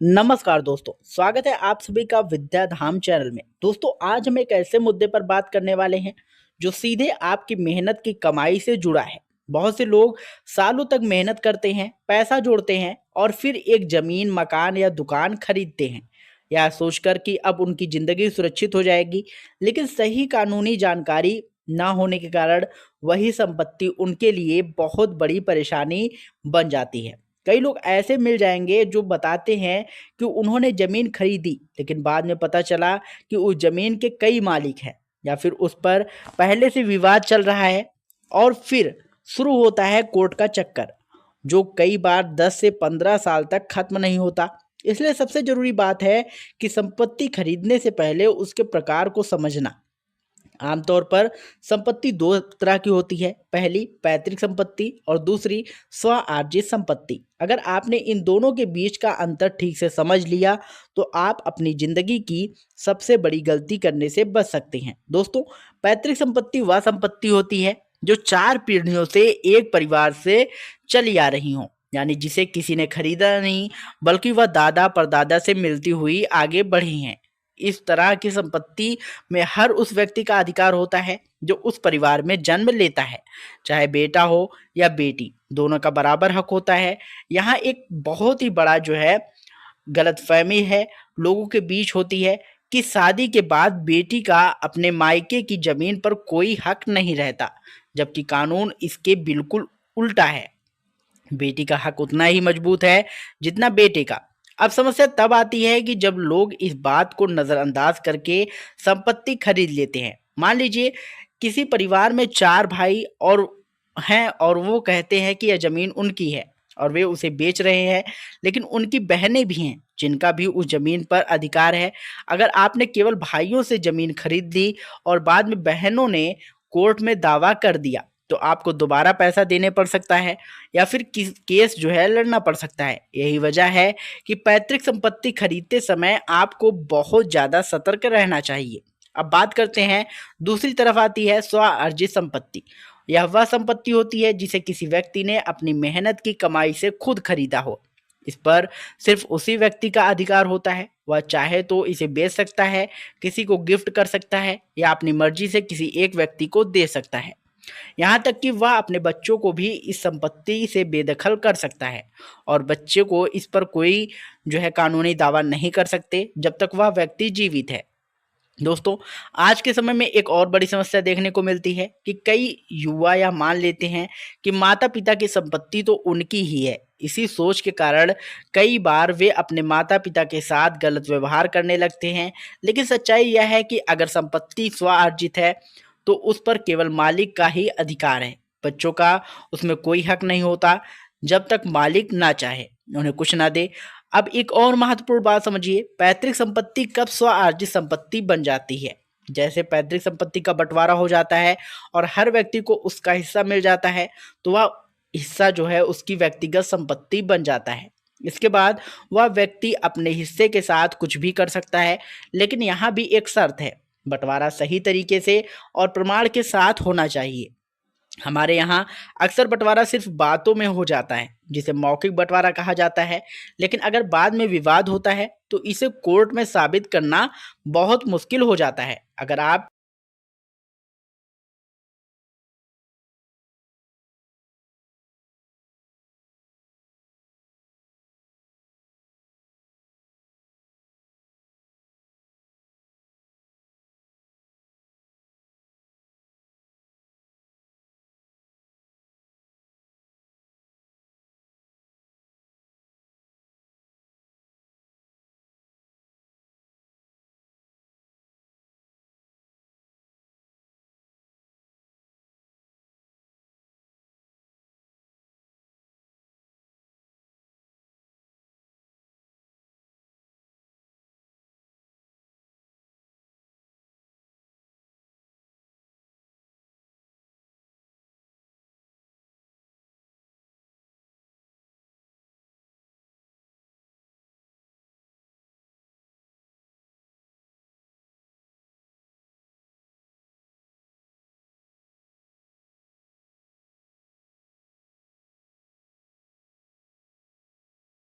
नमस्कार दोस्तों, स्वागत है आप सभी का विद्या धाम चैनल में। दोस्तों, आज हम एक ऐसे मुद्दे पर बात करने वाले हैं जो सीधे आपकी मेहनत की कमाई से जुड़ा है। बहुत से लोग सालों तक मेहनत करते हैं, पैसा जोड़ते हैं और फिर एक जमीन, मकान या दुकान खरीदते हैं, यह सोचकर कि अब उनकी जिंदगी सुरक्षित हो जाएगी। लेकिन सही कानूनी जानकारी ना होने के कारण वही संपत्ति उनके लिए बहुत बड़ी परेशानी बन जाती है। कई लोग ऐसे मिल जाएंगे जो बताते हैं कि उन्होंने जमीन खरीदी, लेकिन बाद में पता चला कि उस जमीन के कई मालिक हैं या फिर उस पर पहले से विवाद चल रहा है। और फिर शुरू होता है कोर्ट का चक्कर, जो कई बार 10 से 15 साल तक खत्म नहीं होता। इसलिए सबसे जरूरी बात है कि संपत्ति खरीदने से पहले उसके प्रकार को समझना। आमतौर पर संपत्ति दो तरह की होती है, पहली पैतृक संपत्ति और दूसरी स्व आर्जित संपत्ति। अगर आपने इन दोनों के बीच का अंतर ठीक से समझ लिया तो आप अपनी जिंदगी की सबसे बड़ी गलती करने से बच सकते हैं। दोस्तों, पैतृक संपत्ति वह संपत्ति होती है जो 4 पीढ़ियों से एक परिवार से चली आ रही हो, यानी जिसे किसी ने खरीदा नहीं बल्कि वह दादा परदादा से मिलती हुई आगे बढ़ी है। इस तरह की संपत्ति में हर उस व्यक्ति का अधिकार होता है जो उस परिवार में जन्म लेता है, चाहे बेटा हो या बेटी, दोनों का बराबर हक होता है। यहाँ एक बहुत ही बड़ा जो है गलतफहमी है लोगों के बीच होती है कि शादी के बाद बेटी का अपने मायके की जमीन पर कोई हक नहीं रहता, जबकि कानून इसके बिल्कुल उल्टा है। बेटी का हक उतना ही मजबूत है जितना बेटे का। अब समस्या तब आती है कि जब लोग इस बात को नजरअंदाज करके संपत्ति खरीद लेते हैं। मान लीजिए किसी परिवार में 4 भाई और हैं और वो कहते हैं कि यह जमीन उनकी है और वे उसे बेच रहे हैं, लेकिन उनकी बहनें भी हैं जिनका भी उस जमीन पर अधिकार है। अगर आपने केवल भाइयों से जमीन खरीद ली और बाद में बहनों ने कोर्ट में दावा कर दिया तो आपको दोबारा पैसा देने पड़ सकता है या फिर केस जो है लड़ना पड़ सकता है। यही वजह है कि पैतृक संपत्ति खरीदते समय आपको बहुत ज़्यादा सतर्क रहना चाहिए। अब बात करते हैं, दूसरी तरफ आती है स्व अर्जित संपत्ति। यह वह संपत्ति होती है जिसे किसी व्यक्ति ने अपनी मेहनत की कमाई से खुद खरीदा हो। इस पर सिर्फ उसी व्यक्ति का अधिकार होता है। वह चाहे तो इसे बेच सकता है, किसी को गिफ्ट कर सकता है या अपनी मर्जी से किसी एक व्यक्ति को दे सकता है। यहाँ तक कि वह अपने बच्चों को भी इस संपत्ति से बेदखल कर सकता है और बच्चे को इस पर कोई जो है कानूनी दावा नहीं कर सकते जब तक वह व्यक्ति जीवित है। दोस्तों, आज के समय में एक और बड़ी समस्या देखने को मिलती है कि कई युवा यह मान लेते हैं कि माता पिता की संपत्ति तो उनकी ही है। इसी सोच के कारण कई बार वे अपने माता पिता के साथ गलत व्यवहार करने लगते हैं। लेकिन सच्चाई यह है कि अगर संपत्ति स्वार्जित है तो उस पर केवल मालिक का ही अधिकार है। बच्चों का उसमें कोई हक नहीं होता जब तक मालिक ना चाहे उन्हें कुछ ना दे। अब एक और महत्वपूर्ण बात समझिए, पैतृक संपत्ति कब स्वआर्जित संपत्ति बन जाती है। जैसे पैतृक संपत्ति का बंटवारा हो जाता है और हर व्यक्ति को उसका हिस्सा मिल जाता है तो वह हिस्सा जो है उसकी व्यक्तिगत संपत्ति बन जाता है। इसके बाद वह व्यक्ति अपने हिस्से के साथ कुछ भी कर सकता है, लेकिन यहाँ भी एक शर्त है, बंटवारा सही तरीके से और प्रमाण के साथ होना चाहिए। हमारे यहाँ अक्सर बंटवारा सिर्फ बातों में हो जाता है जिसे मौखिक बंटवारा कहा जाता है, लेकिन अगर बाद में विवाद होता है तो इसे कोर्ट में साबित करना बहुत मुश्किल हो जाता है। अगर आप